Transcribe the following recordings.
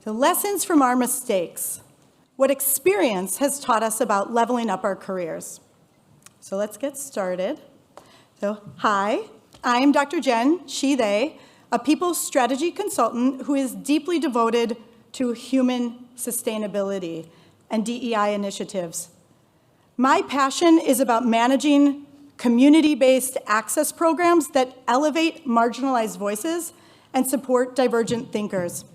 The lessons from our mistakes. What experience has taught us about leveling up our careers. So let's get started. So, hi, I'm Dr. Jen, she, they, a people strategy consultant who is deeply devoted to human sustainability and DEI initiatives. My passion is about managing community-based access programs that elevate marginalized voices and support divergent thinkers.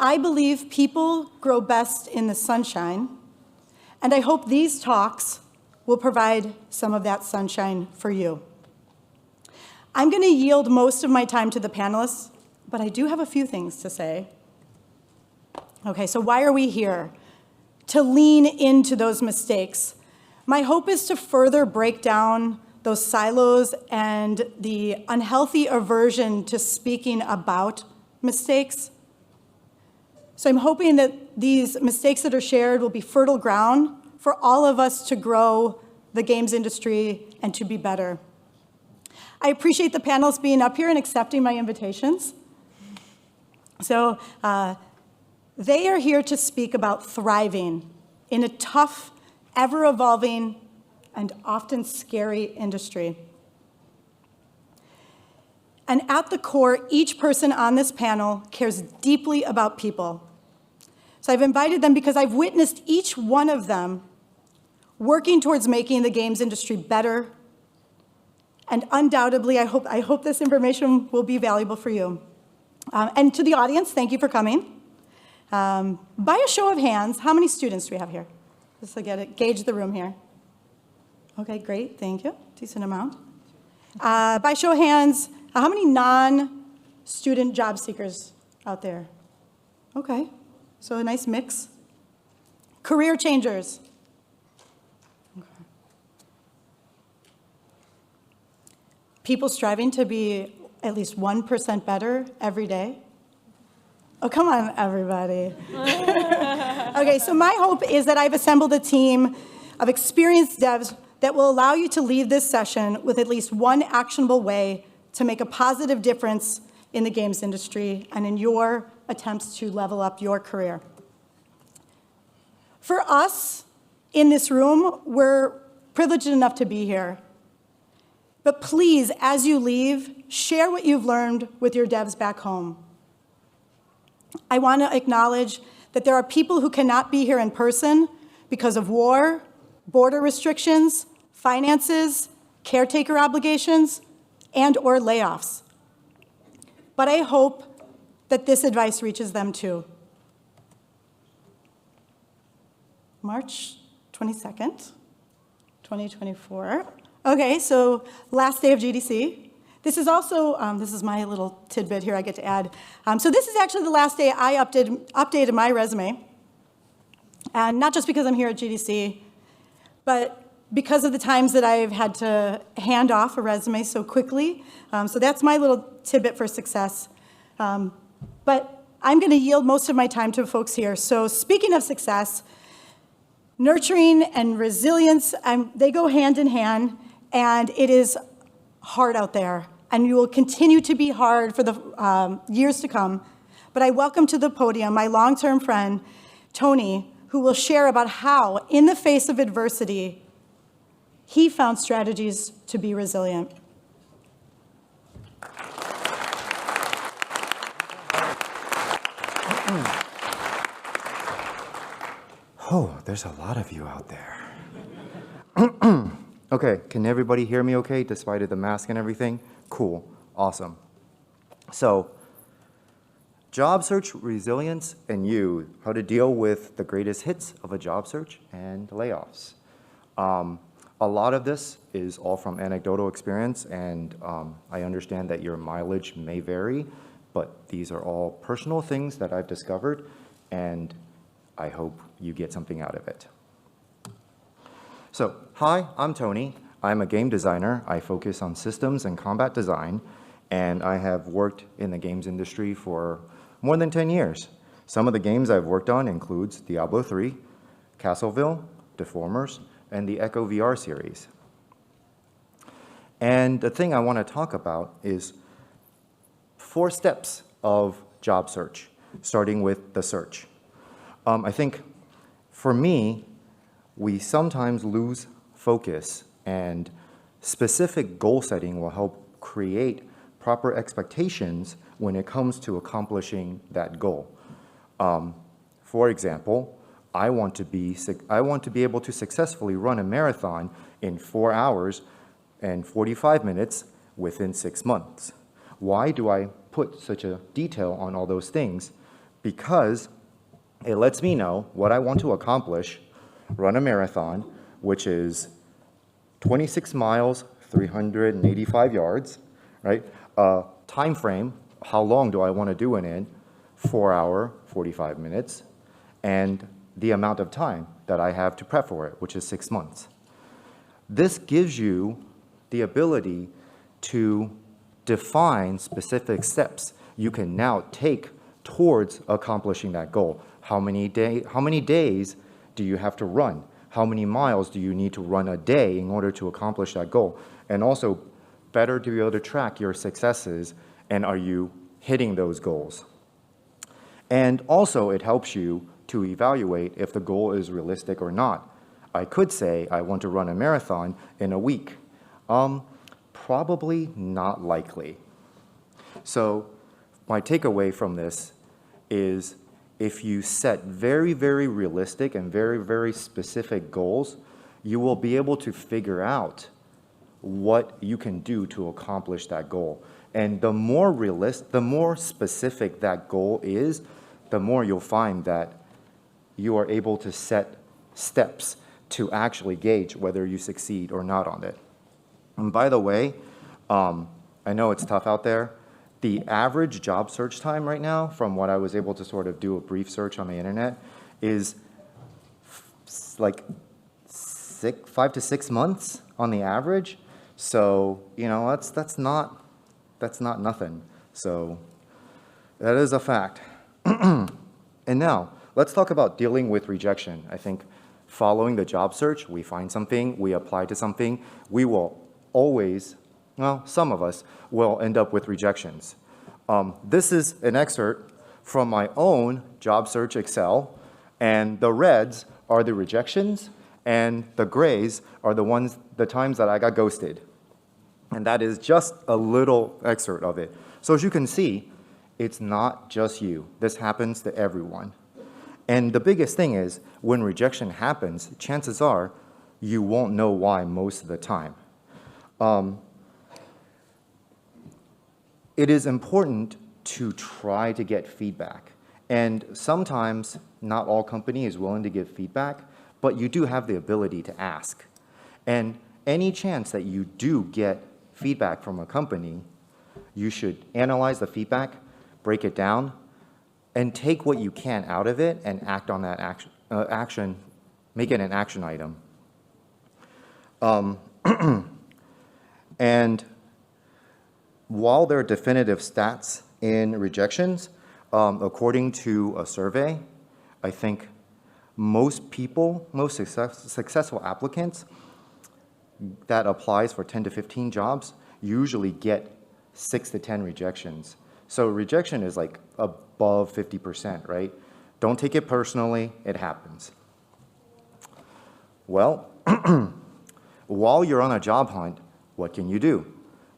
I believe people grow best in the sunshine, and I hope these talks will provide some of that sunshine for you. I'm going to yield most of my time to the panelists, but I do have a few things to say. Okay, so why are we here? To lean into those mistakes. My hope is to further break down those silos and the unhealthy aversion to speaking about mistakes. So I'm hoping that these mistakes that are shared will be fertile ground for all of us to grow the games industry and to be better. I appreciate the panelists being up here and accepting my invitations. So they are here to speak about thriving in a tough, ever-evolving, and often scary industry. And at the core, each person on this panel cares deeply about people. So I've invited them because I've witnessed each one of them working towards making the games industry better. And undoubtedly, I hope this information will be valuable for you. And to the audience, thank you for coming. By a show of hands, how many students do we have here? Just to gauge the room here. Okay, great, thank you. Decent amount. By show of hands, how many non-student job seekers out there? Okay, so a nice mix. Career changers. Okay. People striving to be at least 1% better every day. Oh, come on, everybody. Okay, so my hope is that I've assembled a team of experienced devs that will allow you to leave this session with at least one actionable way to make a positive difference in the games industry and in your attempts to level up your career. For us in this room, we're privileged enough to be here. But please, as you leave, share what you've learned with your devs back home. I want to acknowledge that there are people who cannot be here in person because of war, border restrictions, finances, caretaker obligations, and/or layoffs. But I hope that this advice reaches them too. March 22nd, 2024. Okay, so last day of GDC. This is also, this is my little tidbit here I get to add. So this is actually the last day I updated my resume. And not just because I'm here at GDC, but because of the times that I've had to hand off a resume so quickly. So that's my little tidbit for success. But I'm going to yield most of my time to folks here. So speaking of success, nurturing and resilience, they go hand in hand, and it is hard out there, and you will continue to be hard for the years to come. But I welcome to the podium my long-term friend, Tony, who will share about how, in the face of adversity, he found strategies to be resilient. Oh, there's a lot of you out there. Okay, can everybody hear me okay, despite the mask and everything? Cool, awesome. So, job search, resilience, and you, how to deal with the greatest hits of a job search and layoffs. A lot of this is all from anecdotal experience, and I understand that your mileage may vary, but these are all personal things that I've discovered, and I hope you get something out of it. So, hi, I'm Tony. I'm a game designer. I focus on systems and combat design, and I have worked in the games industry for more than 10 years. Some of the games I've worked on includes Diablo 3, Castleville, Deformers, and the Echo VR series. And the thing I want to talk about is 4 steps of job search. starting with the search. I think for me, we sometimes lose focus, and specific goal setting will help create proper expectations when it comes to accomplishing that goal. For example, I want to be able to successfully run a marathon in 4 hours and 45 minutes within 6 months. Why do I put such a detail on all those things? Because it lets me know what I want to accomplish, run a marathon, which is 26 miles, 385 yards, right? Time frame, how long do I want to do it in? 4 hour, 45 minutes, and the amount of time that I have to prep for it, which is 6 months. This gives you the ability to define specific steps you can now take towards accomplishing that goal. How many days do you have to run? How many miles do you need to run a day in order to accomplish that goal? And also, better to be able to track your successes, and are you hitting those goals? And also, it helps you to evaluate if the goal is realistic or not. I could say I want to run a marathon in a week. Probably not likely. So my takeaway from this is if you set very, very realistic and very, very specific goals, you will be able to figure out what you can do to accomplish that goal. And the more specific that goal is, the more you'll find that you are able to set steps to actually gauge whether you succeed or not on it. And by the way, I know it's tough out there. The average job search time right now, from what I was able to sort of do a brief search on the internet, is like 5 to 6 months on the average. So, that's not nothing. So that is a fact. And now, let's talk about dealing with rejection. I think following the job search, we find something, we apply to something, we will always, some of us will end up with rejections. This is an excerpt from my own job search Excel, and the reds are the rejections, and the grays are the times that I got ghosted. And that is just a little excerpt of it. So as you can see, it's not just you. This happens to everyone. And the biggest thing is, when rejection happens, chances are you won't know why most of the time. It is important to try to get feedback. And sometimes not all company is willing to give feedback, but you do have the ability to ask. And any chance that you do get feedback from a company, you should analyze the feedback, break it down, and take what you can out of it and act on that action, make it an action item. And while there are definitive stats in rejections, according to a survey, I think most successful applicants that applies for 10 to 15 jobs usually get 6 to 10 rejections. So rejection is like above 50%, right? Don't take it personally, it happens. Well, while you're on a job hunt, what can you do?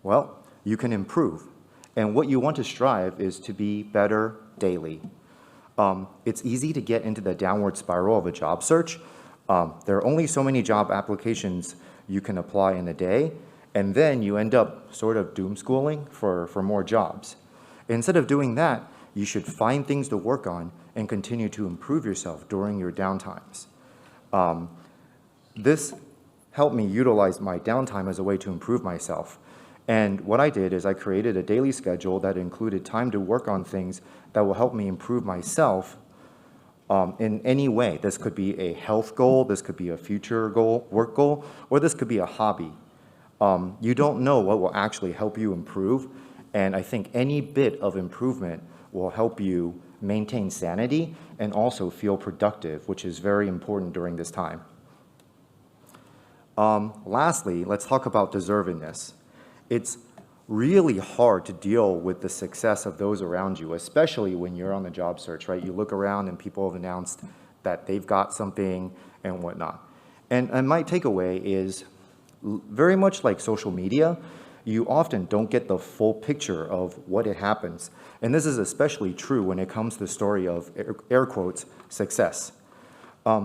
Well, you can improve. And what you want to strive is to be better daily. It's easy to get into the downward spiral of a job search. There are only so many job applications you can apply in a day, and then you end up sort of doom scrolling for more jobs. Instead of doing that, you should find things to work on and continue to improve yourself during your downtimes. This helped me utilize my downtime as a way to improve myself. And what I did is I created a daily schedule that included time to work on things that will help me improve myself in any way. This could be a health goal, this could be a future goal, work goal, or this could be a hobby. You don't know what will actually help you improve, and I think any bit of improvement will help you maintain sanity and also feel productive, which is very important during this time. Lastly, let's talk about deservedness. It's really hard to deal with the success of those around you, especially when you're on the job search, right? You look around and people have announced that they've got something and whatnot. And my takeaway is very much like social media, you often don't get the full picture of what it happens. And this is especially true when it comes to the story of, air quotes, success.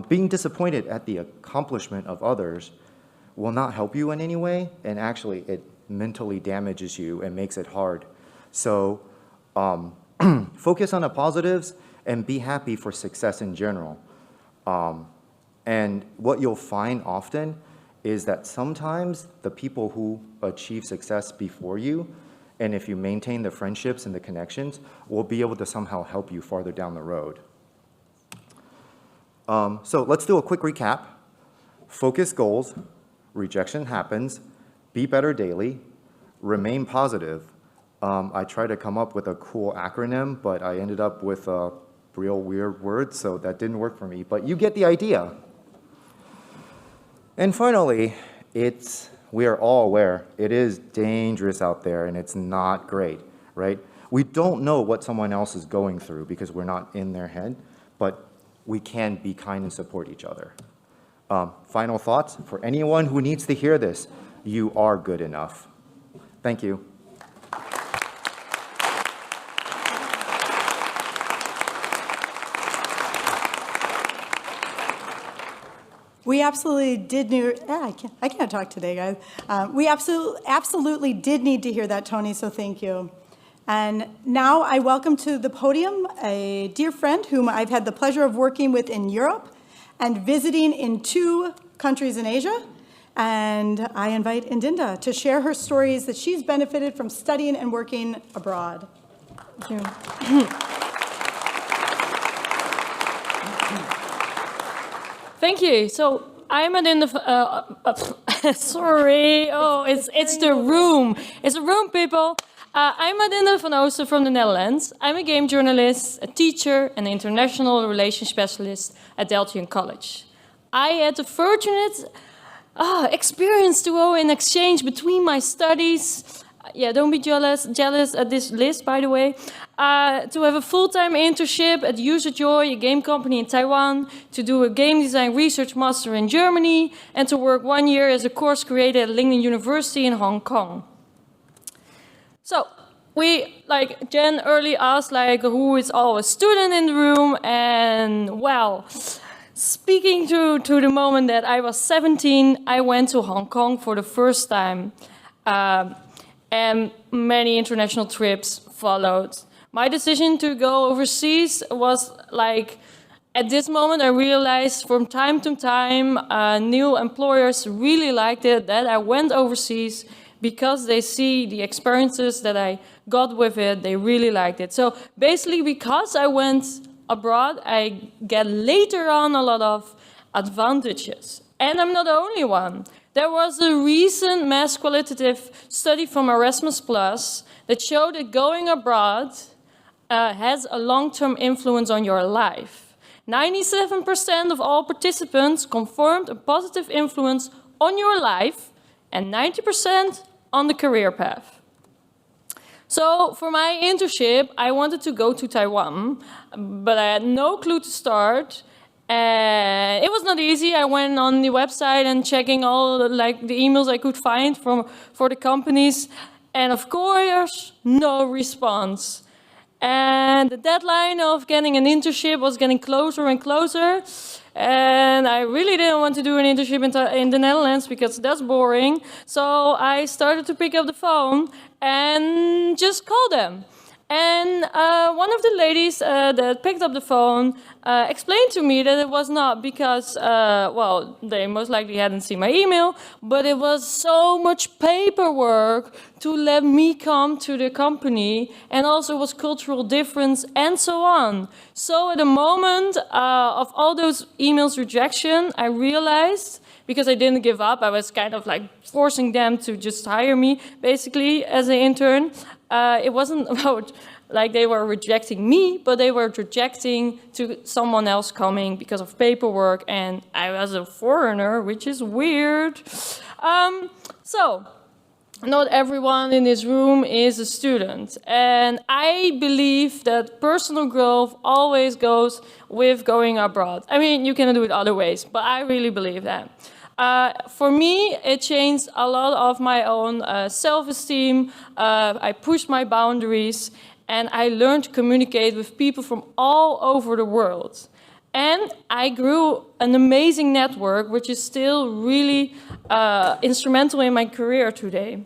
Being disappointed at the accomplishment of others will not help you in any way, and actually it mentally damages you and makes it hard. So focus on the positives and be happy for success in general. And what you'll find often is that sometimes the people who achieve success before you, and if you maintain the friendships and the connections, will be able to somehow help you farther down the road. So let's do a quick recap. Focus goals, rejection happens, be better daily, remain positive. I tried to come up with a cool acronym, but I ended up with a real weird word, so that didn't work for me, but you get the idea. And finally, we are all aware it is dangerous out there and it's not great, right? We don't know what someone else is going through because we're not in their head, but we can be kind and support each other. Final thoughts for anyone who needs to hear this: you are good enough. Thank you. We absolutely did I can't talk today, guys. We absolutely did need to hear that, Tony, so thank you. And now I welcome to the podium a dear friend whom I've had the pleasure of working with in Europe and visiting in 2 countries in Asia. And I invite Indinda to share her stories that she's benefited from studying and working abroad. Thank you. Thank you. So I'm Adinda. Sorry. Oh, it's the room. It's the room, people. I'm Adinda van Oosten from the Netherlands. I'm a game journalist, a teacher, and an international relations specialist at Delft College. I had the fortunate experience to go in exchange between my studies. Yeah, don't be jealous at this list, by the way. To have a full-time internship at User Joy, a game company in Taiwan, to do a game design research master in Germany, and to work 1 year as a course creator at Lingnan University in Hong Kong. So, like Jen early asked, who is all a student in the room, and well, speaking to the moment that I was 17, I went to Hong Kong for the first time. And many international trips followed. My decision to go overseas was at this moment I realized from time to time new employers really liked it that I went overseas because they see the experiences that I got with it, they really liked it. So basically because I went abroad, I get later on a lot of advantages. And I'm not the only one. There was a recent mass qualitative study from Erasmus Plus that showed that going abroad has a long-term influence on your life. 97% of all participants confirmed a positive influence on your life and 90% on the career path. So for my internship, I wanted to go to Taiwan, but I had no clue to start. And it was not easy. I went on the website and checking all the emails I could find for the companies. And of course, no response. And the deadline of getting an internship was getting closer and closer. And I really didn't want to do an internship in the Netherlands because that's boring. So I started to pick up the phone and just call them. And one of the ladies that picked up the phone explained to me that it was not because, they most likely hadn't seen my email, but it was so much paperwork to let me come to the company, and also was cultural difference and so on. So at the moment of all those emails rejection, I realized, because I didn't give up, I was kind of forcing them to just hire me, basically, as an intern. It wasn't about they were rejecting me, but they were rejecting to someone else coming because of paperwork, and I was a foreigner, which is weird. So not everyone in this room is a student. And I believe that personal growth always goes with going abroad. I mean, you can do it other ways, but I really believe that. For me, it changed a lot of my own self-esteem. I pushed my boundaries, and I learned to communicate with people from all over the world. And I grew an amazing network, which is still really instrumental in my career today.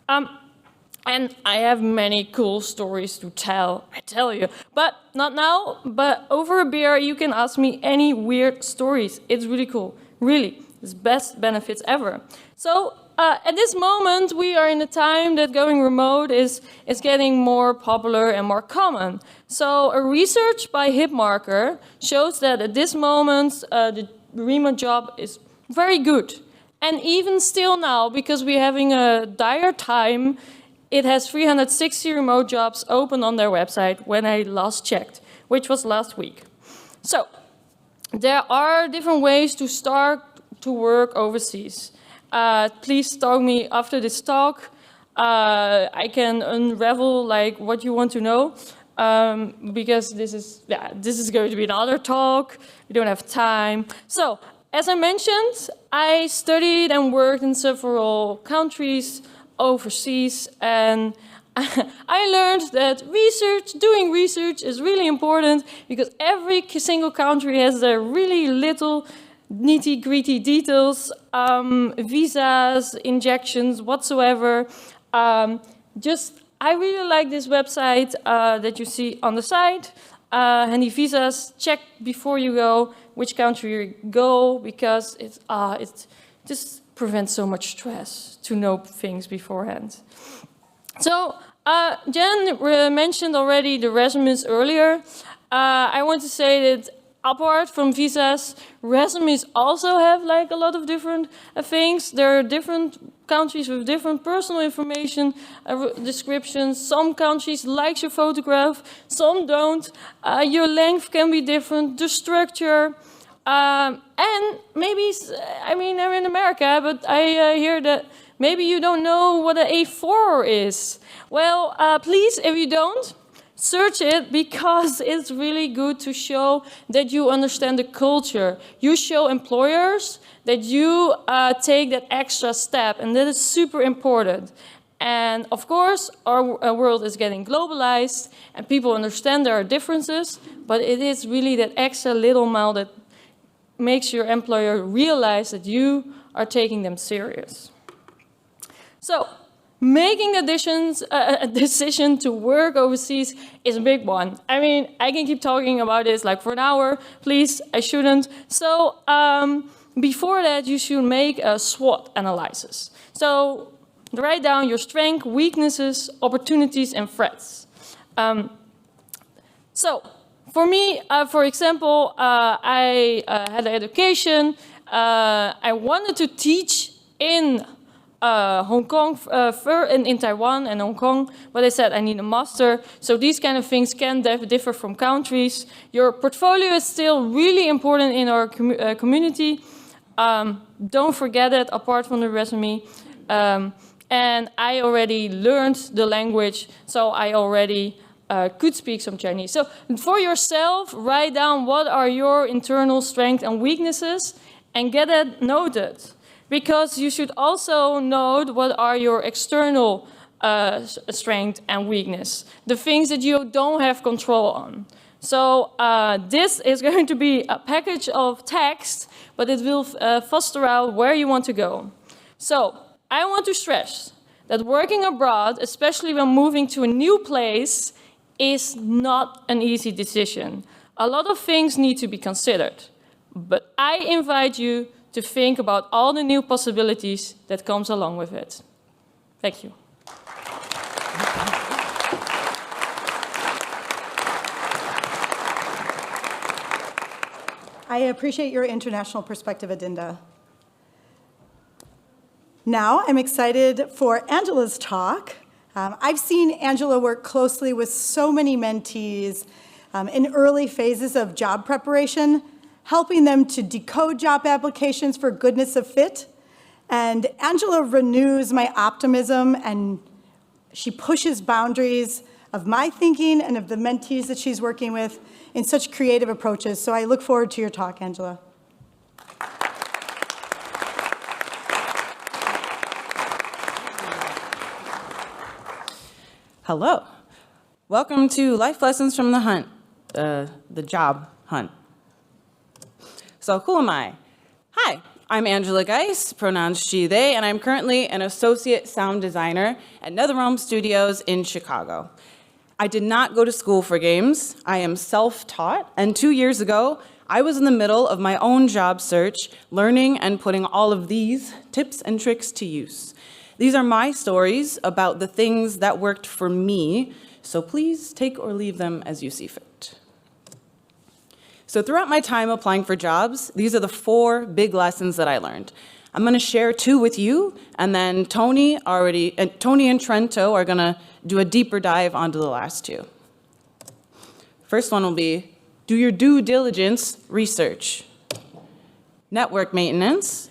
And I have many cool stories to tell, I tell you. But not now, but over a beer, you can ask me any weird stories. It's really cool, really. It's best benefits ever. So at this moment, we are in a time that going remote is getting more popular and more common. So a research by Hipmarker shows that at this moment, the remote job is very good. And even still now, because we're having a dire time, it has 360 remote jobs open on their website when I last checked, which was last week. So there are different ways to start to work overseas. Please talk me after this talk. I can unravel like what you want to know, because this is going to be another talk. We don't have time. So, as I mentioned, I studied and worked in several countries overseas, and I learned that doing research is really important, because every single country has their really little nitty-gritty details, visas, injections, whatsoever. I really like this website that you see on the side. Handy visas, check before you go which country you go, because it just prevents so much stress to know things beforehand. So, Jen mentioned already the resumes earlier. I want to say that apart from visas, resumes also have like a lot of different things. There are different countries with different personal information descriptions. Some countries like your photograph, some don't. Your length can be different, the structure. And maybe, I mean, I'm in America, but I hear that maybe you don't know what an A4 is. Well, please, if you don't, search it, because it's really good to show that you understand the culture. You show employers that you take that extra step, and that is super important. And of course, our world is getting globalized, and people understand there are differences, but it is really that extra little mile that makes your employer realize that you are taking them serious. So, making a decision to work overseas is a big one. I mean, I can keep talking about this like for an hour. Please, I shouldn't. So before that, you should make a SWOT analysis. So write down your strengths, weaknesses, opportunities, and threats. So for me, for example, I had an education. I wanted to teach in Hong Kong, in Taiwan and Hong Kong, but I said I need a master. So these kind of things can differ from countries. Your portfolio is still really important in our community. Don't forget it, apart from the resume. And I already learned the language, so I already could speak some Chinese. So for yourself, write down what are your internal strengths and weaknesses, and get it noted. Because you should also note what are your external strength and weakness, the things that you don't have control on. So this is going to be a package of text, but it will foster out where you want to go. So I want to stress that working abroad, especially when moving to a new place, is not an easy decision. A lot of things need to be considered, but I invite you to think about all the new possibilities that comes along with it. Thank you. I appreciate your international perspective, Adinda. Now I'm excited for Angela's talk. I've seen Angela work closely with so many mentees in early phases of job preparation, helping them to decode job applications for goodness of fit, And Angela renews my optimism, and she pushes boundaries of my thinking and of the mentees that she's working with in such creative approaches. So I look forward to your talk, Angela. Hello. Welcome to Life Lessons from the Hunt, the job hunt. So who am I? Hi, I'm Angela Geis, pronouns she, they, and I'm currently an associate sound designer at NetherRealm Studios in Chicago. I did not go to school for games. I am self-taught, and 2 years ago, I was in the middle of my own job search, learning and putting all of these tips and tricks to use. These are my stories about the things that worked for me, so please take or leave them as you see fit. So throughout my time applying for jobs, these are the 4 big lessons that I learned. I'm gonna share 2 with you, and then Tony and Trento are gonna do a deeper dive onto the last 2. First one will be, do your due diligence research. Network maintenance,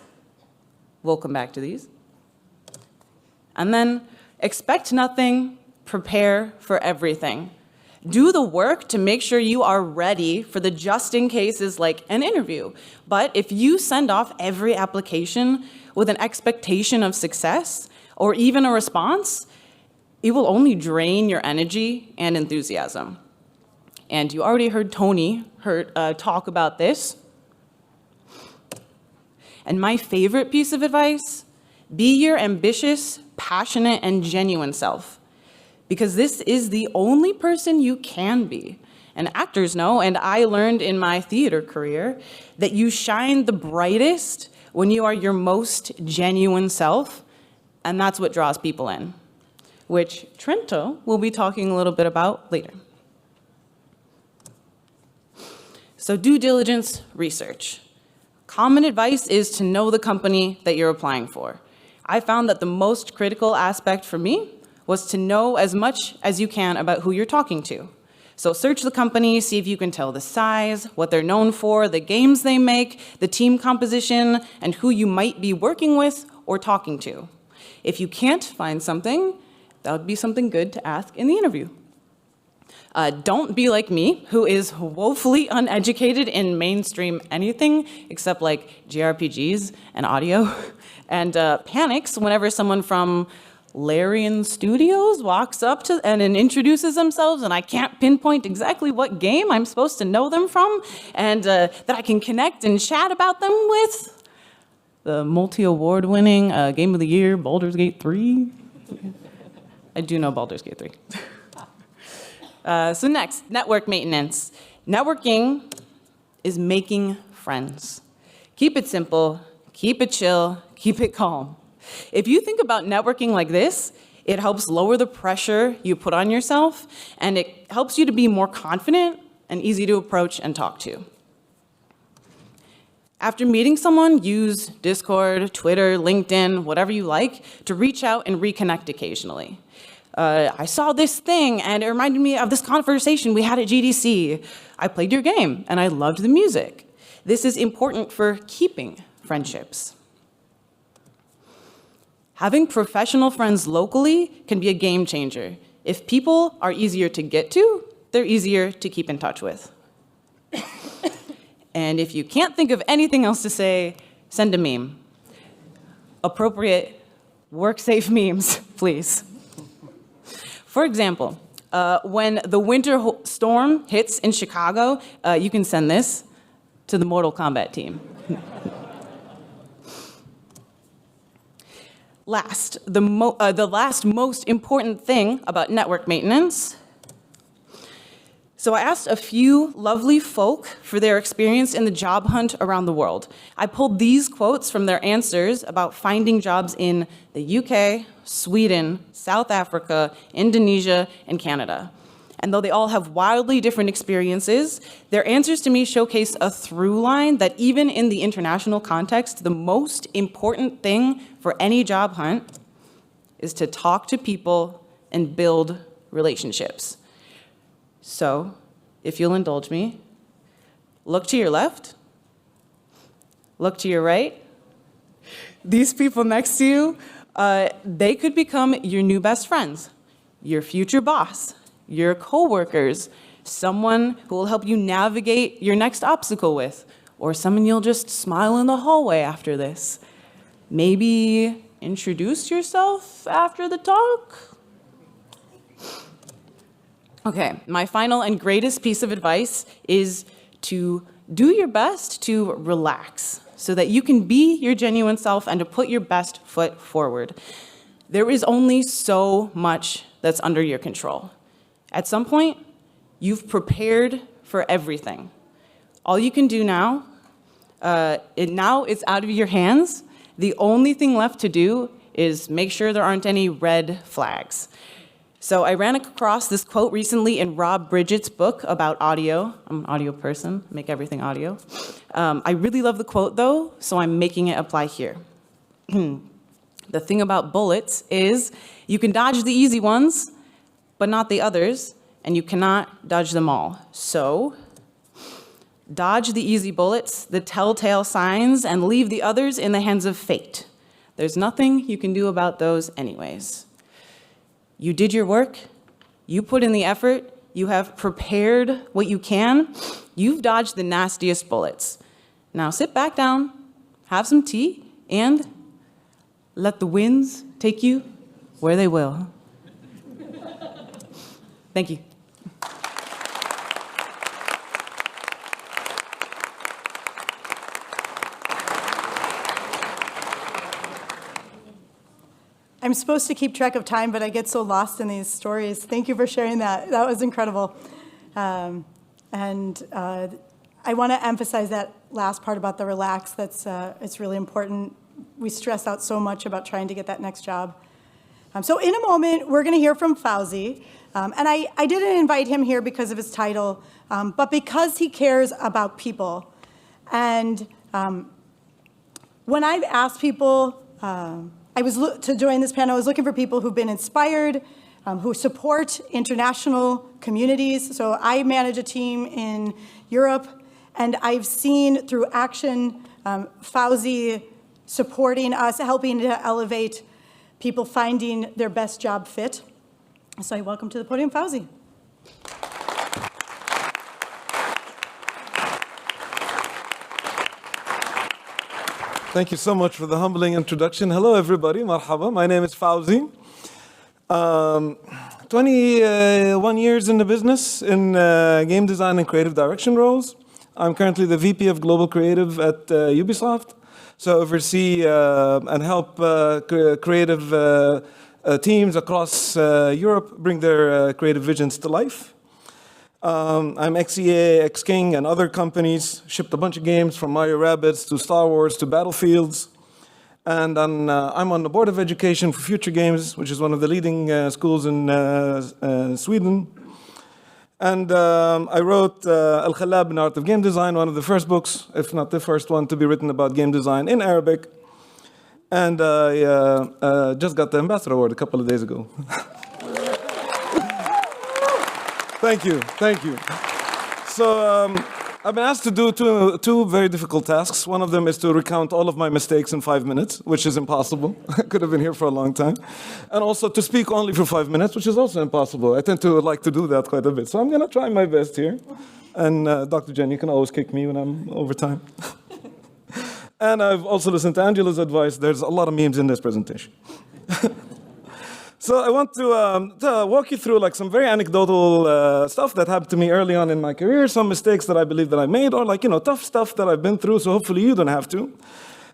we'll come back to these. And then expect nothing, prepare for everything. Do the work to make sure you are ready for the just-in cases like an interview. But if you send off every application with an expectation of success or even a response, it will only drain your energy and enthusiasm. And you already heard Tony talk about this. And my favorite piece of advice, be your ambitious, passionate, and genuine self. Because this is the only person you can be. And actors know, and I learned in my theater career, that you shine the brightest when you are your most genuine self, and that's what draws people in, which Trento will be talking a little bit about later. So due diligence research. Common advice is to know the company that you're applying for. I found that the most critical aspect for me was to know as much as you can about who you're talking to. So search the company, see if you can tell the size, what they're known for, the games they make, the team composition, and who you might be working with or talking to. If you can't find something, that would be something good to ask in the interview. Don't be like me, who is woefully uneducated in mainstream anything except like JRPGs and audio, and panics whenever someone from Larian Studios walks up to and introduces themselves, and I can't pinpoint exactly what game I'm supposed to know them from, and that I can connect and chat about them with. The multi-award-winning Game of the Year, Baldur's Gate 3. I do know Baldur's Gate 3. So next, network maintenance. Networking is making friends. Keep it simple, keep it chill, keep it calm. If you think about networking like this, it helps lower the pressure you put on yourself, and it helps you to be more confident and easy to approach and talk to. After meeting someone, use Discord, Twitter, LinkedIn, whatever you like, to reach out and reconnect occasionally. I saw this thing, and it reminded me of this conversation we had at GDC. I played your game, and I loved the music. This is important for keeping friendships. Having professional friends locally can be a game changer. If people are easier to get to, they're easier to keep in touch with. And if you can't think of anything else to say, send a meme. Appropriate, work-safe memes, please. For example, when the winter storm hits in Chicago, you can send this to the Mortal Kombat team. Last, the last most important thing about network maintenance. So I asked a few lovely folk for their experience in the job hunt around the world. I pulled these quotes from their answers about finding jobs in the UK, Sweden, South Africa, Indonesia, and Canada. And though they all have wildly different experiences, their answers to me showcase a through line that even in the international context, the most important thing for any job hunt is to talk to people and build relationships. So, if you'll indulge me, look to your left, look to your right, these people next to you, they could become your new best friends, your future boss, your coworkers, someone who will help you navigate your next obstacle with, or someone you'll just smile in the hallway after this. Maybe introduce yourself after the talk? Okay, my final and greatest piece of advice is to do your best to relax so that you can be your genuine self and to put your best foot forward. There is only so much that's under your control. At some point, you've prepared for everything. All you can do now, now it's out of your hands. The only thing left to do is make sure there aren't any red flags. So I ran across this quote recently in Rob Bridget's book about audio. I'm an audio person, make everything audio. I really love the quote though, so I'm making it apply here. The thing about bullets is you can dodge the easy ones, but not the others, and you cannot dodge them all. So dodge the easy bullets, the telltale signs, and leave the others in the hands of fate. There's nothing you can do about those anyways. You did your work, you put in the effort, you have prepared what you can, you've dodged the nastiest bullets. Now sit back down, have some tea, and let the winds take you where they will. Thank you. I'm supposed to keep track of time, but I get so lost in these stories. Thank you for sharing that. That was incredible. I want to emphasize that last part about the relax. It's really important. We stress out so much about trying to get that next job. So in a moment, we're going to hear from Fauzi. And I didn't invite him here because of his title, but because he cares about people. And when I've asked people, to join this panel, I was looking for people who've been inspired, who support international communities. So I manage a team in Europe, and I've seen through action Fauzi supporting us, helping to elevate people finding their best job fit. So I welcome to the podium Fauzi. Thank you so much for the humbling introduction. Hello, everybody. Marhaba. My name is Fauzi. 21 years in the business in game design and creative direction roles. I'm currently the VP of Global Creative at Ubisoft. So I oversee and help creative teams across Europe bring their creative visions to life. I'm ex-EA, ex-King, and other companies. Shipped a bunch of games from Mario Rabbids to Star Wars to Battlefields. And I'm on the board of education for Future Games, which is one of the leading schools in Sweden. And I wrote Al Khalab in Art of Game Design, one of the first books, if not the first one, to be written about game design in Arabic. And I just got the Ambassador Award a couple of days ago. Thank you, thank you. So I've been asked to do two very difficult tasks. One of them is to recount all of my mistakes in 5 minutes, which is impossible. I could have been here for a long time. And also to speak only for 5 minutes, which is also impossible. I tend to like to do that quite a bit. So I'm going to try my best here. And Dr. Jen, you can always kick me when I'm over time. And I've also listened to Angela's advice. There's a lot of memes in this presentation. So I want to walk you through like some very anecdotal stuff that happened to me early on in my career, some mistakes that I believe that I made, or like, tough stuff that I've been through, so hopefully you don't have to.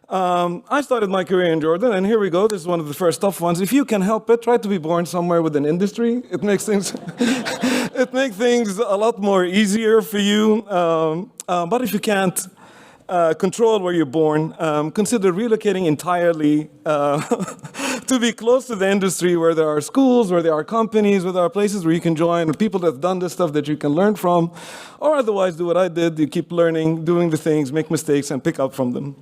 I started my career in Jordan, and here we go. This is one of the first tough ones. If you can help it, try to be born somewhere with an industry. It makes things, it makes things a lot more easier for you. But if you can't control where you're born, consider relocating entirely to be close to the industry where there are schools, where there are companies, where there are places where you can join, people that have done this stuff that you can learn from. Or otherwise, do what I did. You keep learning, doing the things, make mistakes, and pick up from them.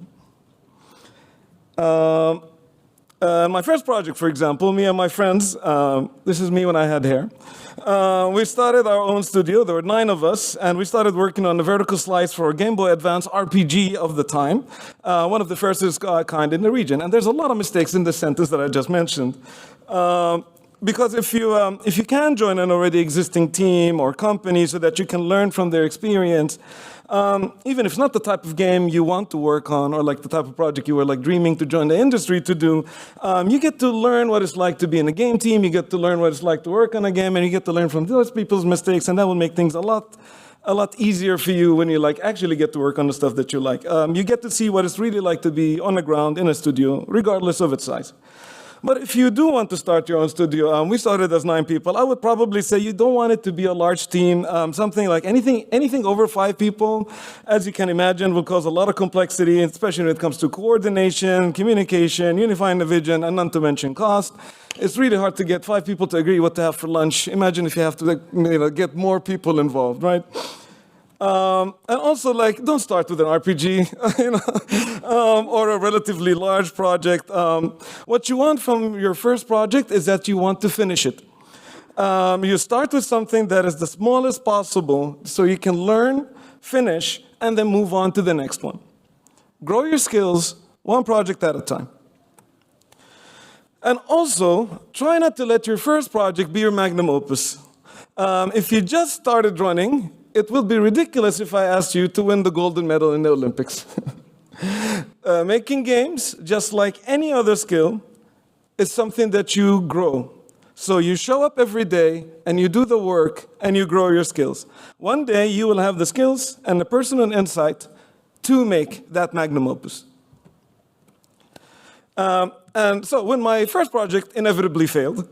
My first project, for example, me and my friends, this is me when I had hair. We started our own studio. There were 9 of us, and we started working on the vertical slice for a Game Boy Advance RPG of the time, one of the first of its kind in the region. And there's a lot of mistakes in this sentence that I just mentioned. Because if you can join an already existing team or company so that you can learn from their experience, even if it's not the type of game you want to work on or like the type of project you were like dreaming to join the industry to do, you get to learn what it's like to be in a game team, you get to learn what it's like to work on a game, and you get to learn from those people's mistakes, and that will make things a lot easier for you when you like actually get to work on the stuff that you like. You get to see what it's really like to be on the ground in a studio, regardless of its size. But if you do want to start your own studio, we started as 9 people. I would probably say you don't want it to be a large team. Something like anything over 5 people, as you can imagine, will cause a lot of complexity, especially when it comes to coordination, communication, unifying the vision, and not to mention cost. It's really hard to get 5 people to agree what to have for lunch. Imagine if you have to get more people involved, right? And also, like, don't start with an RPG, or a relatively large project. What you want from your first project is that you want to finish it. You start with something that is the smallest possible so you can learn, finish, and then move on to the next one. Grow your skills one project at a time. And also, try not to let your first project be your magnum opus. If you just started running, it will be ridiculous if I asked you to win the golden medal in the Olympics. Making games, just like any other skill, is something that you grow. So you show up every day, and you do the work, and you grow your skills. One day, you will have the skills and the personal insight to make that magnum opus. And so when my first project inevitably failed,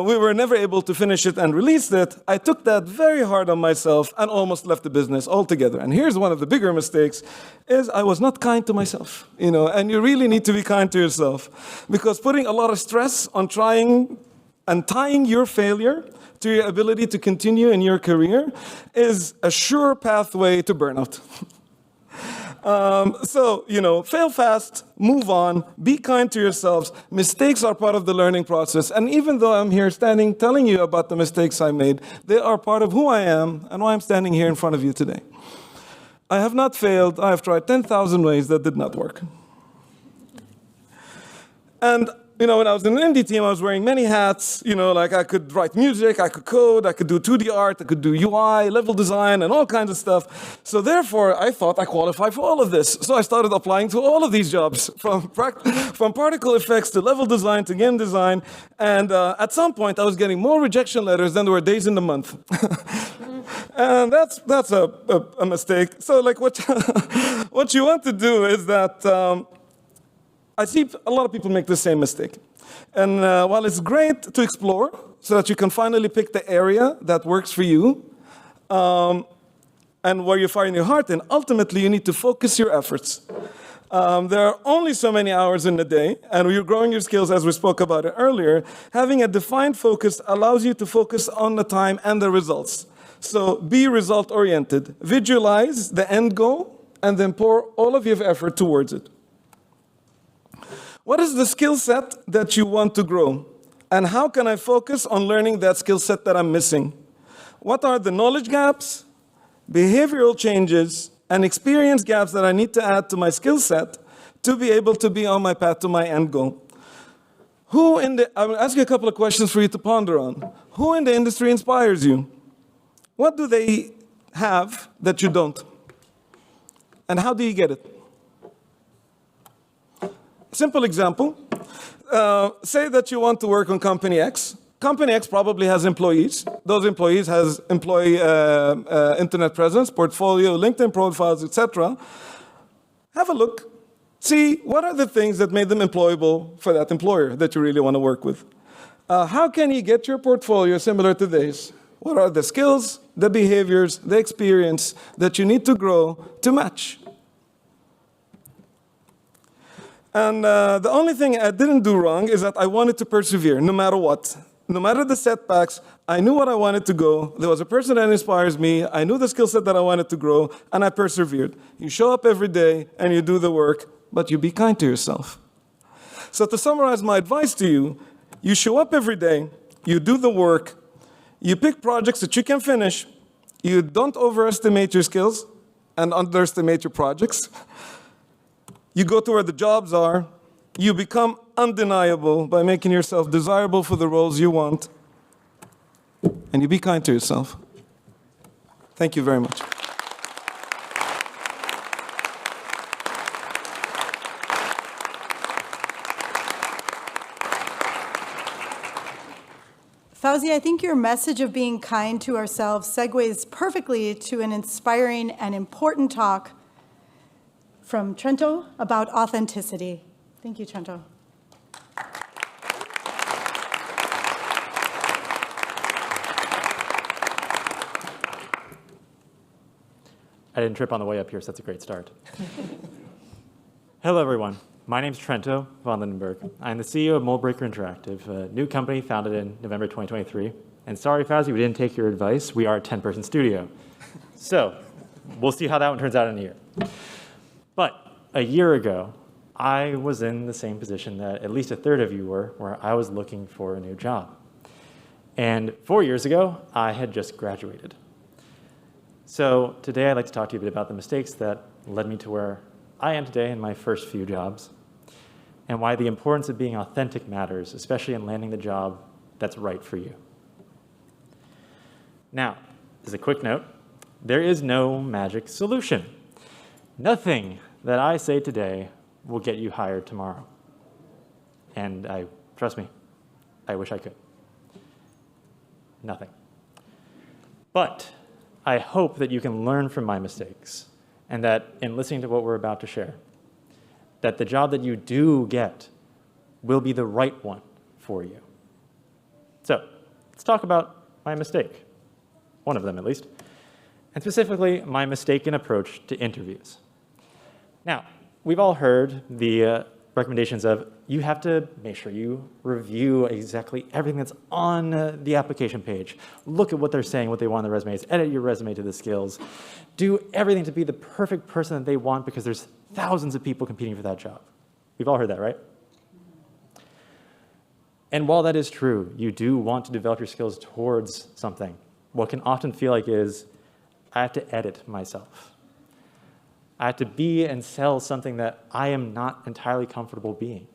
we were never able to finish it and release it, I took that very hard on myself and almost left the business altogether. And here's one of the bigger mistakes, is I was not kind to myself, and you really need to be kind to yourself, because putting a lot of stress on trying and tying your failure to your ability to continue in your career is a sure pathway to burnout. Fail fast, move on, be kind to yourselves. Mistakes are part of the learning process. And even though I'm here standing telling you about the mistakes I made, they are part of who I am and why I'm standing here in front of you today. I have not failed. I have tried 10,000 ways that did not work. And when I was in an indie team, I was wearing many hats. Like I could write music, I could code, I could do 2D art, I could do UI, level design, and all kinds of stuff. So therefore, I thought I qualified for all of this. So I started applying to all of these jobs, from particle effects to level design to game design. And at some point, I was getting more rejection letters than there were days in the month. And that's a mistake. So like what you want to do is that I see a lot of people make the same mistake. And while it's great to explore so that you can finally pick the area that works for you and where you find your heart in, ultimately you need to focus your efforts. There are only so many hours in the day, and you're growing your skills as we spoke about it earlier. Having a defined focus allows you to focus on the time and the results. So be result-oriented. Visualize the end goal, and then pour all of your effort towards it. What is the skill set that you want to grow? And how can I focus on learning that skill set that I'm missing? What are the knowledge gaps, behavioral changes, and experience gaps that I need to add to my skill set to be able to be on my path to my end goal? I will ask you a couple of questions for you to ponder on. Who in the industry inspires you? What do they have that you don't? And how do you get it? Simple example, say that you want to work on Company X. Company X probably has employees. Those employees has employee internet presence, portfolio, LinkedIn profiles, etc. Have a look. See what are the things that made them employable for that employer that you really want to work with. How can you get your portfolio similar to this? What are the skills, the behaviors, the experience that you need to grow to match? And the only thing I didn't do wrong is that I wanted to persevere, no matter what. No matter the setbacks, I knew what I wanted to go. There was a person that inspires me. I knew the skill set that I wanted to grow, and I persevered. You show up every day, and you do the work, but you be kind to yourself. So to summarize my advice to you, you show up every day, you do the work, you pick projects that you can finish, you don't overestimate your skills and underestimate your projects. You go to where the jobs are, you become undeniable by making yourself desirable for the roles you want, and you be kind to yourself. Thank you very much. Fauzi, I think your message of being kind to ourselves segues perfectly to an inspiring and important talk from Trento about authenticity. Thank you, Trento. I didn't trip on the way up here, so that's a great start. Hello, everyone. My name's Trento von Lindenberg. I'm the CEO of Moldbreaker Interactive, a new company founded in November 2023. And sorry, Fauzi, we didn't take your advice. We are a 10-person studio. So we'll see how that one turns out in a year. But a year ago, I was in the same position that at least a third of you were, where I was looking for a new job. And 4 years ago, I had just graduated. So today I'd like to talk to you a bit about the mistakes that led me to where I am today in my first few jobs, and why the importance of being authentic matters, especially in landing the job that's right for you. Now, as a quick note, there is no magic solution. Nothing that I say today will get you hired tomorrow. And trust me, I wish I could. Nothing. But I hope that you can learn from my mistakes, and that in listening to what we're about to share, that the job that you do get will be the right one for you. So let's talk about my mistake, one of them at least, and specifically my mistaken approach to interviews. Now, we've all heard the recommendations of you have to make sure you review exactly everything that's on the application page. Look at what they're saying, what they want in the resumes, edit your resume to the skills. Do everything to be the perfect person that they want because there's thousands of people competing for that job. We've all heard that, right? And while that is true, you do want to develop your skills towards something. What can often feel like is, I have to edit myself. I have to be and sell something that I am not entirely comfortable being.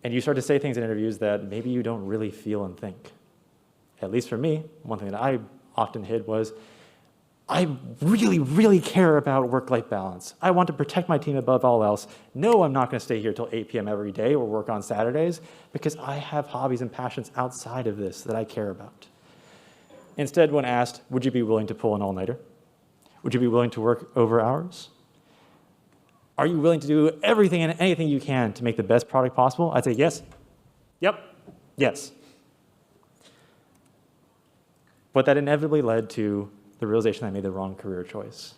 And you start to say things in interviews that maybe you don't really feel and think. At least for me, one thing that I often hid was, I really, really care about work-life balance. I want to protect my team above all else. No, I'm not going to stay here till 8 p.m. every day or work on Saturdays because I have hobbies and passions outside of this that I care about. Instead, when asked, would you be willing to pull an all-nighter? Would you be willing to work over hours? Are you willing to do everything and anything you can to make the best product possible? I'd say yes, yep, yes. But that inevitably led to the realization I made the wrong career choice.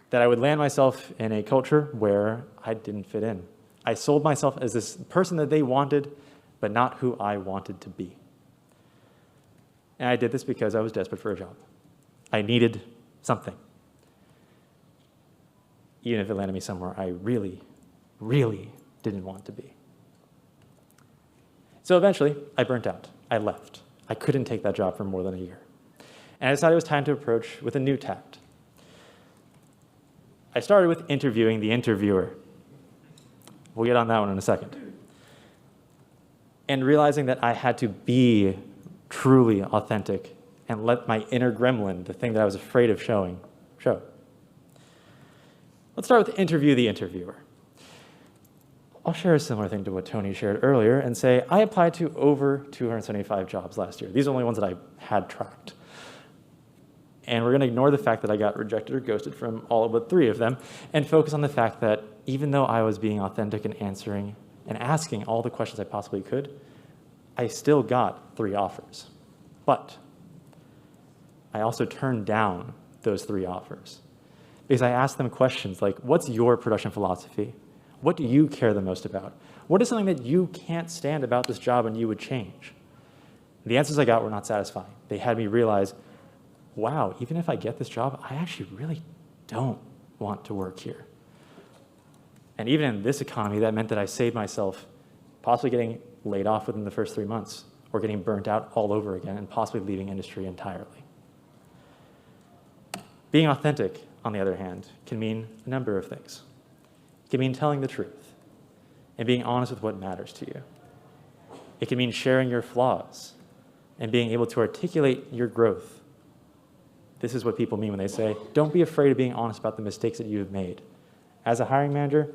That I would land myself in a culture where I didn't fit in. I sold myself as this person that they wanted, but not who I wanted to be. And I did this because I was desperate for a job. I needed something. Even if it landed me somewhere I really, really didn't want to be. So eventually, I burnt out. I left. I couldn't take that job for more than a year. And I decided it was time to approach with a new tact. I started with interviewing the interviewer. We'll get on that one in a second. And realizing that I had to be truly authentic and let my inner gremlin, the thing that I was afraid of showing, show. Let's start with interview the interviewer. I'll share a similar thing to what Tony shared earlier and say I applied to over 275 jobs last year. These are the only ones that I had tracked. And we're going to ignore the fact that I got rejected or ghosted from all but 3 of them and focus on the fact that even though I was being authentic and answering and asking all the questions I possibly could, I still got 3 offers. But I also turned down those 3 offers because I asked them questions like, what's your production philosophy? What do you care the most about? What is something that you can't stand about this job and you would change? The answers I got were not satisfying. They had me realize, wow, even if I get this job, I actually really don't want to work here. And even in this economy, that meant that I saved myself possibly getting laid off within the first 3 months, or getting burnt out all over again, and possibly leaving industry entirely. Being authentic, on the other hand, can mean a number of things. It can mean telling the truth and being honest with what matters to you. It can mean sharing your flaws and being able to articulate your growth. This is what people mean when they say, don't be afraid of being honest about the mistakes that you have made. As a hiring manager,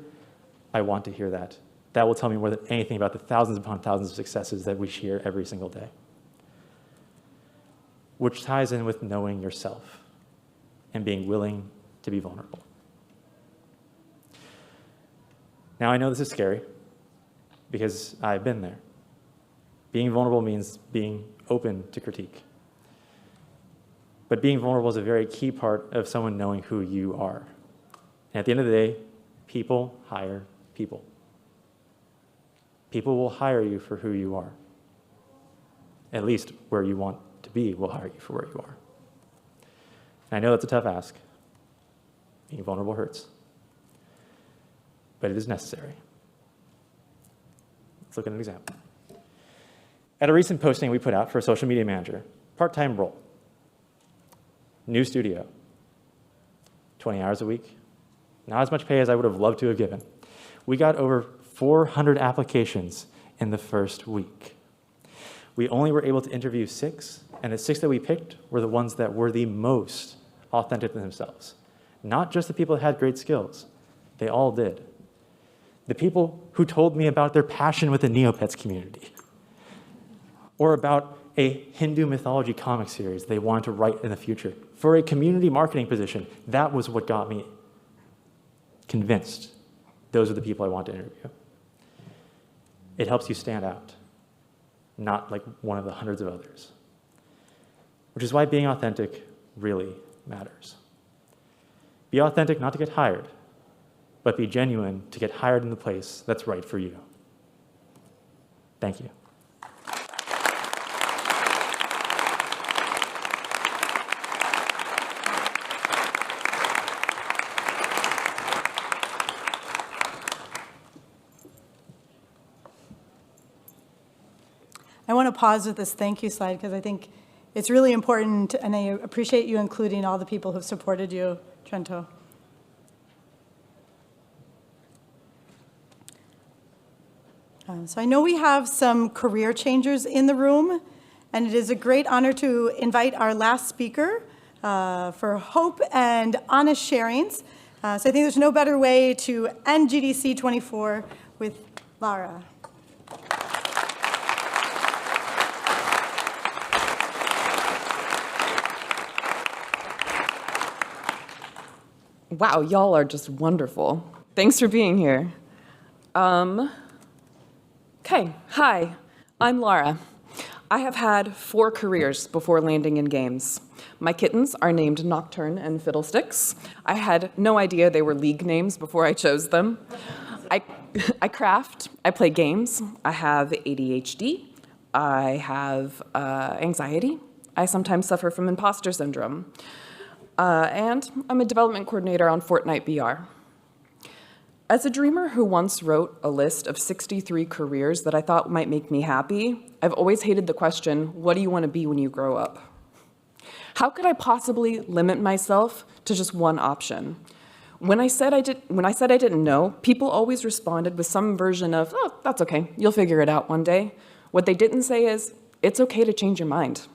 I want to hear that. That will tell me more than anything about the thousands upon thousands of successes that we share every single day. Which ties in with knowing yourself and being willing to be vulnerable. Now, I know this is scary because I've been there. Being vulnerable means being open to critique. But being vulnerable is a very key part of someone knowing who you are. And at the end of the day, people hire people. People will hire you for who you are. At least where you want to be will hire you for where you are. And I know that's a tough ask. Being vulnerable hurts. But it is necessary. Let's look at an example. At a recent posting we put out for a social media manager, part-time role, new studio, 20 hours a week, not as much pay as I would have loved to have given. We got over 400 applications in the first week. We only were able to interview 6, and the 6 that we picked were the ones that were the most authentic to themselves. Not just the people that had great skills. They all did. The people who told me about their passion with the Neopets community, or about a Hindu mythology comic series they wanted to write in the future. For a community marketing position, that was what got me convinced those are the people I want to interview. It helps you stand out, not like one of the hundreds of others. Which is why being authentic really matters. Be authentic not to get hired, but be genuine to get hired in the place that's right for you. Thank you. I want to pause with this thank you slide because I think it's really important, and I appreciate you including all the people who've supported you, Trento. So I know we have some career changers in the room, and it is a great honor to invite our last speaker for hope and honest sharings. So I think there's no better way to end GDC 24 with Lara. Wow, y'all are just wonderful. Thanks for being here. Okay, hi, I'm Laura. I have had 4 careers before landing in games. My kittens are named Nocturne and Fiddlesticks. I had no idea they were league names before I chose them. I craft, I play games, I have ADHD, I have anxiety, I sometimes suffer from imposter syndrome, and I'm a development coordinator on Fortnite BR. As a dreamer who once wrote a list of 63 careers that I thought might make me happy, I've always hated the question, what do you want to be when you grow up? How could I possibly limit myself to just one option? When I said I didn't know, people always responded with some version of, oh, that's okay, you'll figure it out one day. What they didn't say is, it's okay to change your mind.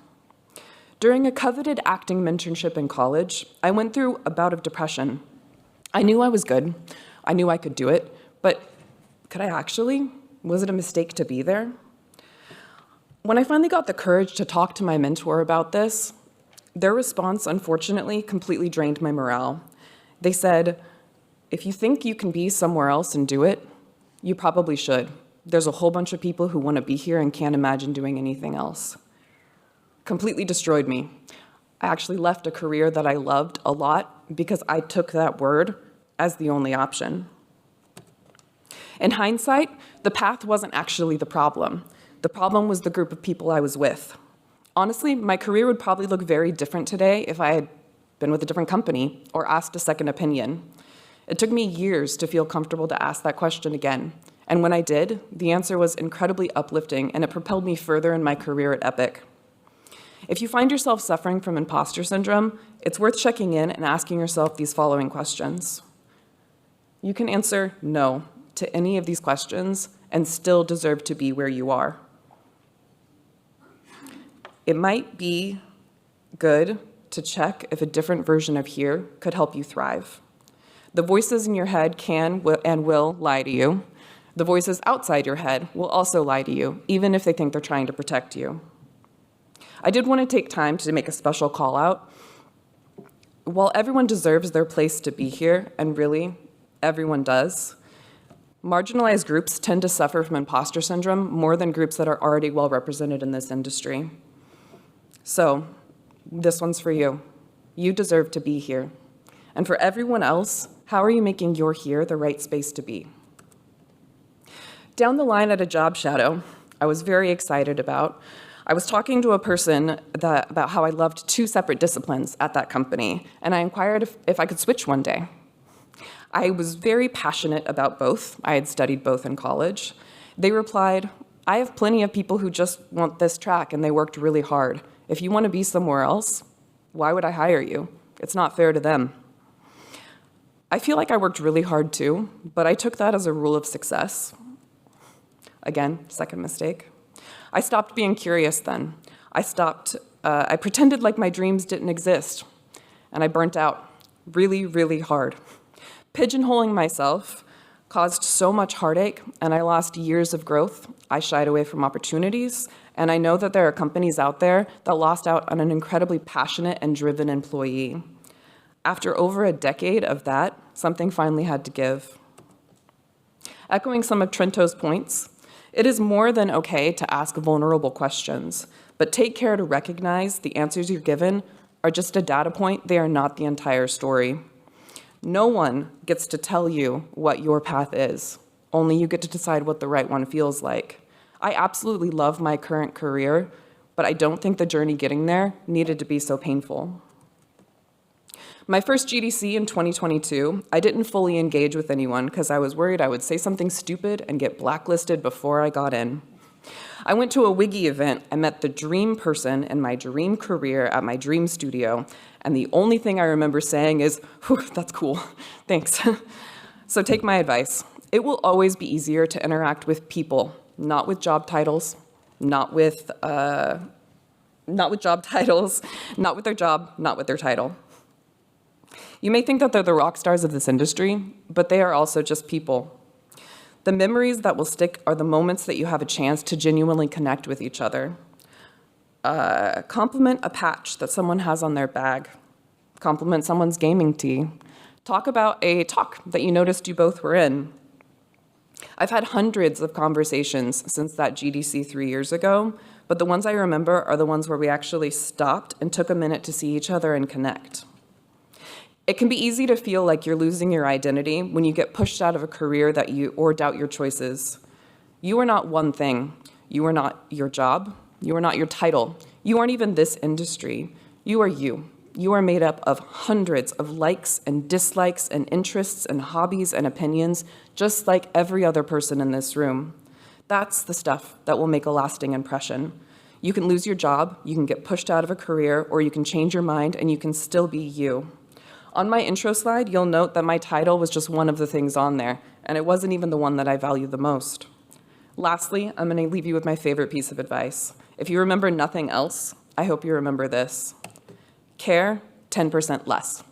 During a coveted acting mentorship in college, I went through a bout of depression. I knew I was good. I knew I could do it, but could I actually? Was it a mistake to be there? When I finally got the courage to talk to my mentor about this, their response, unfortunately, completely drained my morale. They said, if you think you can be somewhere else and do it, you probably should. There's a whole bunch of people who want to be here and can't imagine doing anything else. Completely destroyed me. I actually left a career that I loved a lot because I took that word as the only option. In hindsight, the path wasn't actually the problem. The problem was the group of people I was with. Honestly, my career would probably look very different today if I had been with a different company or asked a second opinion. It took me years to feel comfortable to ask that question again. And when I did, the answer was incredibly uplifting, and it propelled me further in my career at Epic. If you find yourself suffering from imposter syndrome, it's worth checking in and asking yourself these following questions. You can answer no to any of these questions and still deserve to be where you are. It might be good to check if a different version of here could help you thrive. The voices in your head can and will lie to you. The voices outside your head will also lie to you, even if they think they're trying to protect you. I did want to take time to make a special call out. While everyone deserves their place to be here, and really, everyone does, marginalized groups tend to suffer from imposter syndrome more than groups that are already well represented in this industry. So, this one's for you. You deserve to be here. And for everyone else, how are you making your here the right space to be? Down the line at a job shadow, I was very excited about. I was talking to a person about how I loved 2 separate disciplines at that company, and I inquired if I could switch one day. I was very passionate about both. I had studied both in college. They replied, I have plenty of people who just want this track and they worked really hard. If you want to be somewhere else, why would I hire you? It's not fair to them. I feel like I worked really hard too, but I took that as a rule of success. Again, second mistake. I stopped being curious then. I pretended like my dreams didn't exist, and I burnt out really, really hard. Pigeonholing myself caused so much heartache, and I lost years of growth. I shied away from opportunities, and I know that there are companies out there that lost out on an incredibly passionate and driven employee. After over a decade of that, something finally had to give. Echoing some of Trento's points, it is more than okay to ask vulnerable questions, but take care to recognize the answers you're given are just a data point. They are not the entire story. No one gets to tell you what your path is. Only you get to decide what the right one feels like. I absolutely love my current career, but I don't think the journey getting there needed to be so painful. My first GDC in 2022, I didn't fully engage with anyone because I was worried I would say something stupid and get blacklisted before I got in. I went to a Wiggy event. I met the dream person in my dream career at my dream studio, and the only thing I remember saying is, "Whew, that's cool, thanks." So take my advice. It will always be easier to interact with people, not with job titles, not with their job, not with their title. You may think that they're the rock stars of this industry, but they are also just people. The memories that will stick are the moments that you have a chance to genuinely connect with each other. Compliment a patch that someone has on their bag. Compliment someone's gaming tee. Talk about a talk that you noticed you both were in. I've had hundreds of conversations since that GDC 3 years ago, but the ones I remember are the ones where we actually stopped and took a minute to see each other and connect. It can be easy to feel like you're losing your identity when you get pushed out of a career or doubt your choices. You are not one thing. You are not your job. You are not your title. You aren't even this industry. You are you. You are made up of hundreds of likes and dislikes and interests and hobbies and opinions, just like every other person in this room. That's the stuff that will make a lasting impression. You can lose your job, you can get pushed out of a career, or you can change your mind and you can still be you. On my intro slide, you'll note that my title was just one of the things on there, and it wasn't even the one that I value the most. Lastly, I'm going to leave you with my favorite piece of advice. If you remember nothing else, I hope you remember this. Care 10% less.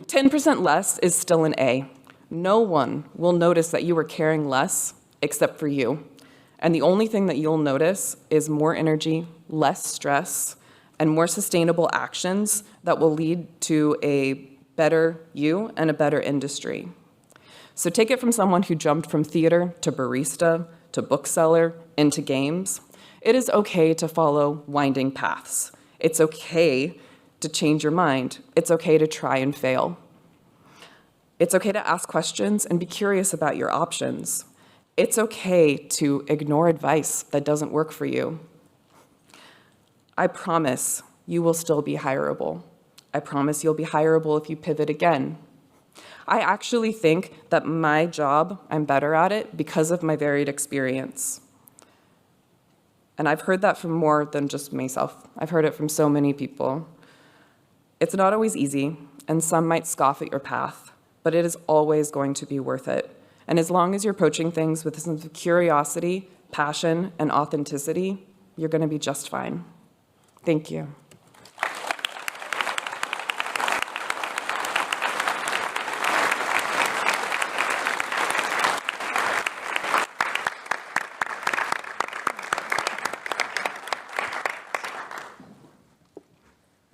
10% less is still an A. No one will notice that you are caring less except for you. And the only thing that you'll notice is more energy, less stress, and more sustainable actions that will lead to a better you and a better industry. So take it from someone who jumped from theater to barista to bookseller into games. It is okay to follow winding paths. It's okay to change your mind. It's okay to try and fail. It's okay to ask questions and be curious about your options. It's okay to ignore advice that doesn't work for you. I promise you will still be hireable. I promise you'll be hireable if you pivot again. I actually think that my job, I'm better at it because of my varied experience. And I've heard that from more than just myself. I've heard it from so many people. It's not always easy, and some might scoff at your path, but it is always going to be worth it. And as long as you're approaching things with a sense of curiosity, passion, and authenticity, you're going to be just fine. Thank you.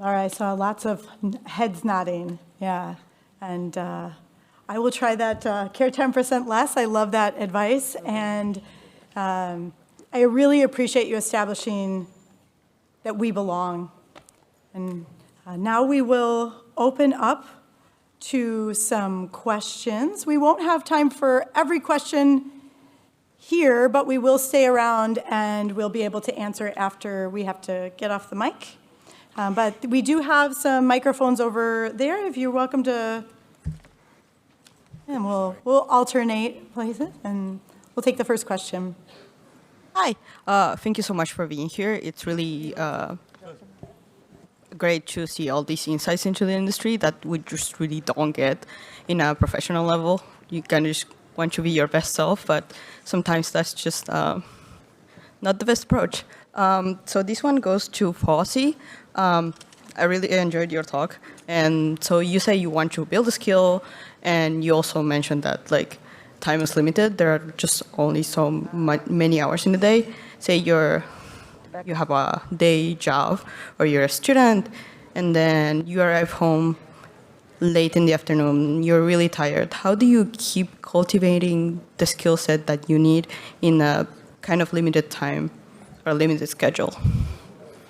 All right, so lots of heads nodding, yeah. And I will try that care 10% less. I love that advice. And I really appreciate you establishing that we belong. And now we will open up to some questions. We won't have time for every question here, but we will stay around and we'll be able to answer after we have to get off the mic. But we do have some microphones over there. If you're welcome to, and we'll alternate places, and we'll take the first question. Hi, thank you so much for being here. It's really great to see all these insights into the industry that we just really don't get in a professional level. You kind of just want to be your best self, but sometimes that's just not the best approach. So this one goes to Fossey. I really enjoyed your talk. And so you say you want to build a skill, and you also mentioned that like time is limited. There are just only so many hours in the day. Say you have a day job, or you're a student, and then you arrive home late in the afternoon, you're really tired. How do you keep cultivating the skill set that you need in a kind of limited time or limited schedule?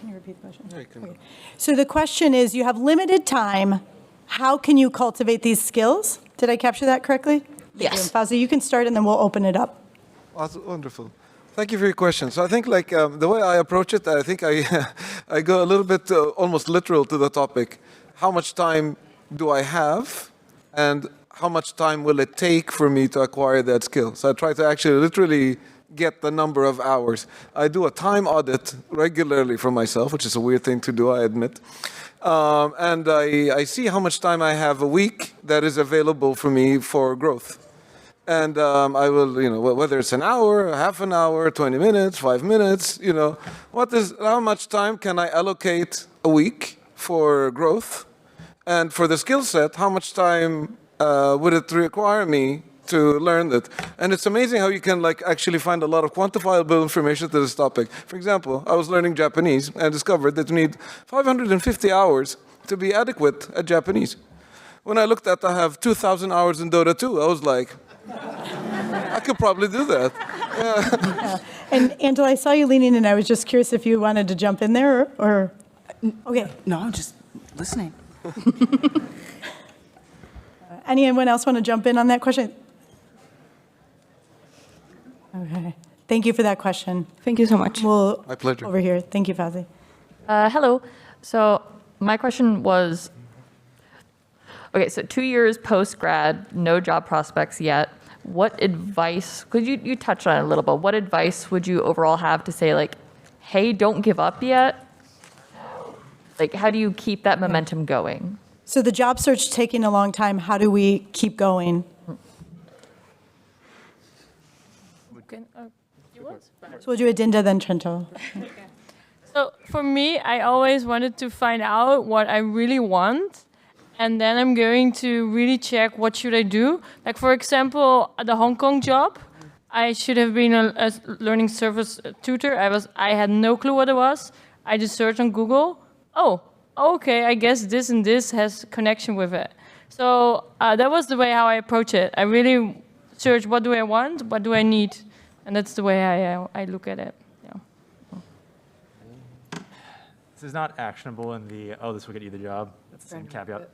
Can you repeat the question? Okay. So the question is, you have limited time. How can you cultivate these skills? Did I capture that correctly? Yes. Fauzi, you can start and then we'll open it up. Awesome, wonderful. Thank you for your question. So I think like the way I approach it, I think I go a little bit almost literal to the topic. How much time do I have, and how much time will it take for me to acquire that skill? So I try to actually literally get the number of hours. I do a time audit regularly for myself, which is a weird thing to do, I admit. And I see how much time I have a week that is available for me for growth. And I will, whether it's an hour, half an hour, 20 minutes, 5 minutes, how much time can I allocate a week for growth? And for the skill set, how much time would it require me to learn that? And it's amazing how you can actually find a lot of quantifiable information to this topic. For example, I was learning Japanese and discovered that you need 550 hours to be adequate at Japanese. When I looked at I have 2,000 hours in Dota 2, I was like, I could probably do that. Yeah. And Angela, I saw you leaning in. I was just curious if you wanted to jump in there or okay. No, I'm just listening. Anyone else want to jump in on that question? Okay. Thank you for that question. Thank you so much. My pleasure. Over here. Thank you, Fauzi. Hello. So my question was, okay, so 2 years post-grad, no job prospects yet. What advice, could you touch on it a little bit, what advice would you overall have to say like, hey, don't give up yet? Like, how do you keep that momentum going? So the job search taking a long time. How do we keep going? So we'll do Adinda, then Trento. So for me, I always wanted to find out what I really want. And then I'm going to really check what should I do. Like, for example, the Hong Kong job, I should have been a learning service tutor. I had no clue what it was. I just searched on Google. Oh, okay, I guess this and this has connection with it. So that was the way how I approach it. I really search, what do I want? What do I need? And that's the way I look at it. Yeah. This is not actionable in the, oh, this will get you the job. That's the same caveat.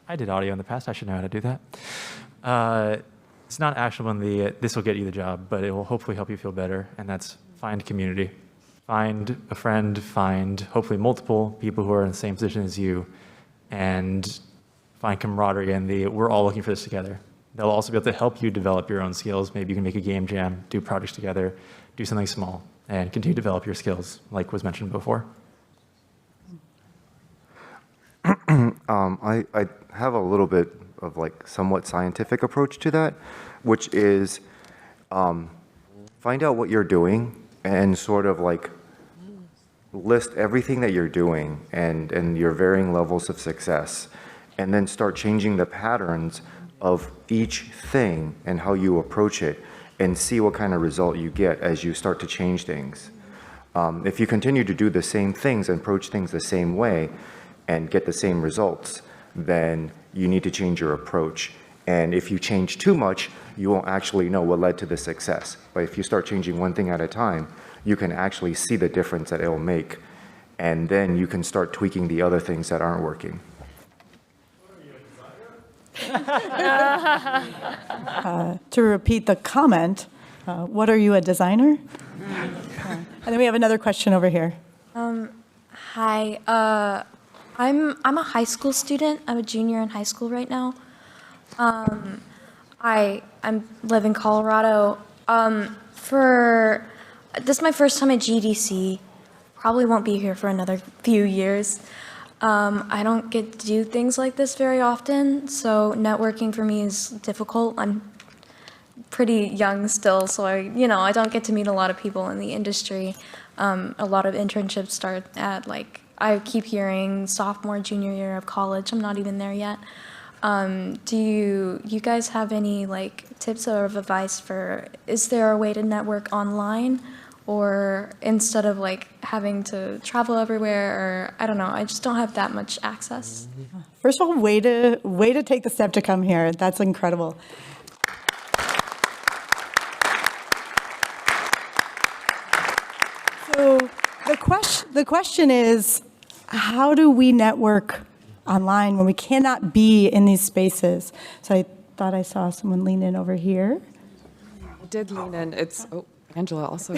I did audio in the past. I should know how to do that. It's not actionable in the, this will get you the job, but it will hopefully help you feel better. And that's find community. Find a friend, find hopefully multiple people who are in the same position as you, and find camaraderie and we're all looking for this together. They'll also be able to help you develop your own skills. Maybe you can make a game jam, do projects together, do something small, and continue to develop your skills, like was mentioned before. I have a little bit of like somewhat scientific approach to that, which is find out what you're doing and sort of like list everything that you're doing and your varying levels of success, and then start changing the patterns of each thing and how you approach it, and see what kind of result you get as you start to change things. If you continue to do the same things and approach things the same way and get the same results, then you need to change your approach. And if you change too much, you won't actually know what led to the success. But if you start changing one thing at a time, you can actually see the difference that it'll make. And then you can start tweaking the other things that aren't working. To repeat the comment, what are you, a designer? And then we have another question over here. Hi, I'm a high school student. I'm a junior in high school right now. I live in Colorado. This is my first time at GDC. Probably won't be here for another few years. I don't get to do things like this very often, so networking for me is difficult. I'm pretty young still, so I don't get to meet a lot of people in the industry. A lot of internships start at I keep hearing sophomore, junior year of college. I'm not even there yet. Do you guys have any tips or advice for, is there a way to network online, or instead of having to travel everywhere, or I don't know, I just don't have that much access. First of all, way to take the step to come here. That's incredible. So the question is, how do we network online when we cannot be in these spaces? So I thought I saw someone lean in over here. I did lean in. Angela also.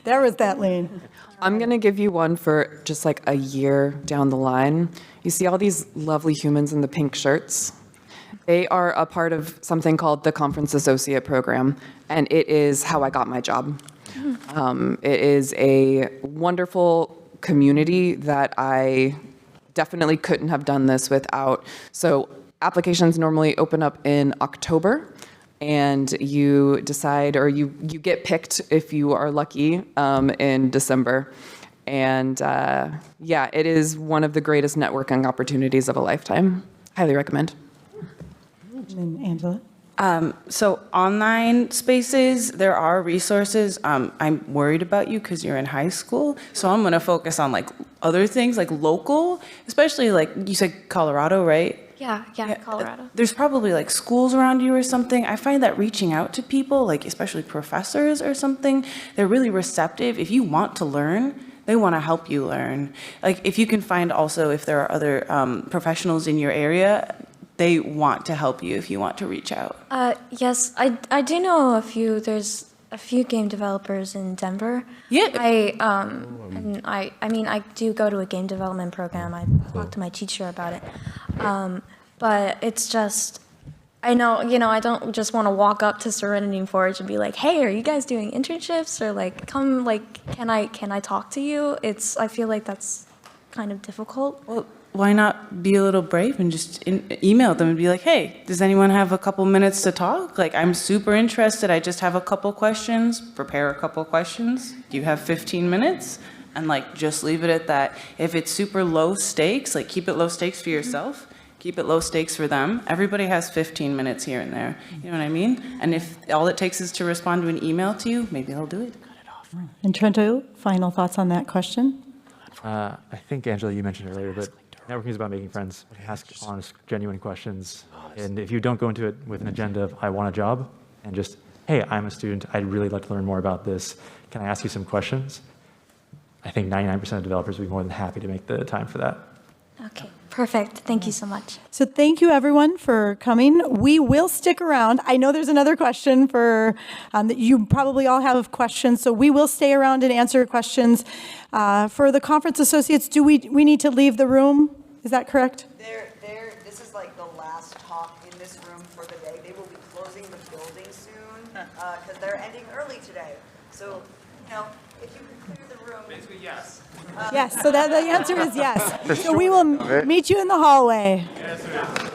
There was that lean. I'm going to give you one for just a year down the line. You see all these lovely humans in the pink shirts? They are a part of something called the Conference Associate Program, and it is how I got my job. It is a wonderful community that I definitely couldn't have done this without. So applications normally open up in October, and you decide, or you get picked if you are lucky in December. And yeah, it is one of the greatest networking opportunities of a lifetime. Highly recommend. And Angela? So online spaces, there are resources. I'm worried about you because you're in high school. So I'm going to focus on other things local, especially you said Colorado, right? Yeah, Colorado. There's probably schools around you or something. I find that reaching out to people, especially professors or something, they're really receptive. If you want to learn, they want to help you learn. If you can find also, if there are other professionals in your area, they want to help you if you want to reach out. Yes, I do know a few. There's a few game developers in Denver. Yeah. And I do go to a game development program. I talked to my teacher about it. But it's just, I know, I don't just want to walk up to Serenity Forge and be like, hey, are you guys doing internships? Or come, can I talk to you? I feel like that's kind of difficult. Well, why not be a little brave and just email them and be like, hey, does anyone have a couple minutes to talk? I'm super interested. I just have a couple questions. Prepare a couple questions. Do you have 15 minutes? And just leave it at that. If it's super low stakes, keep it low stakes for yourself. Keep it low stakes for them. Everybody has 15 minutes here and there. You know what I mean? And if all it takes is to respond to an email to you, maybe they'll do it. And Trento, final thoughts on that question? I think, Angela, you mentioned earlier that networking is about making friends. Ask honest, genuine questions. And if you don't go into it with an agenda of, I want a job, and just, hey, I'm a student, I'd really like to learn more about this. Can I ask you some questions? I think 99% of developers would be more than happy to make the time for that. Okay, perfect. Thank you so much. So thank you, everyone, for coming. We will stick around. I know there's another question for that you probably all have questions, so we will stay around and answer questions. For the conference associates, do we need to leave the room? Is that correct? This is they're ending early today. So, if you could clear the room. Basically, yes. Yes, so the answer is yes. So we will meet you in the hallway. Yes, it is.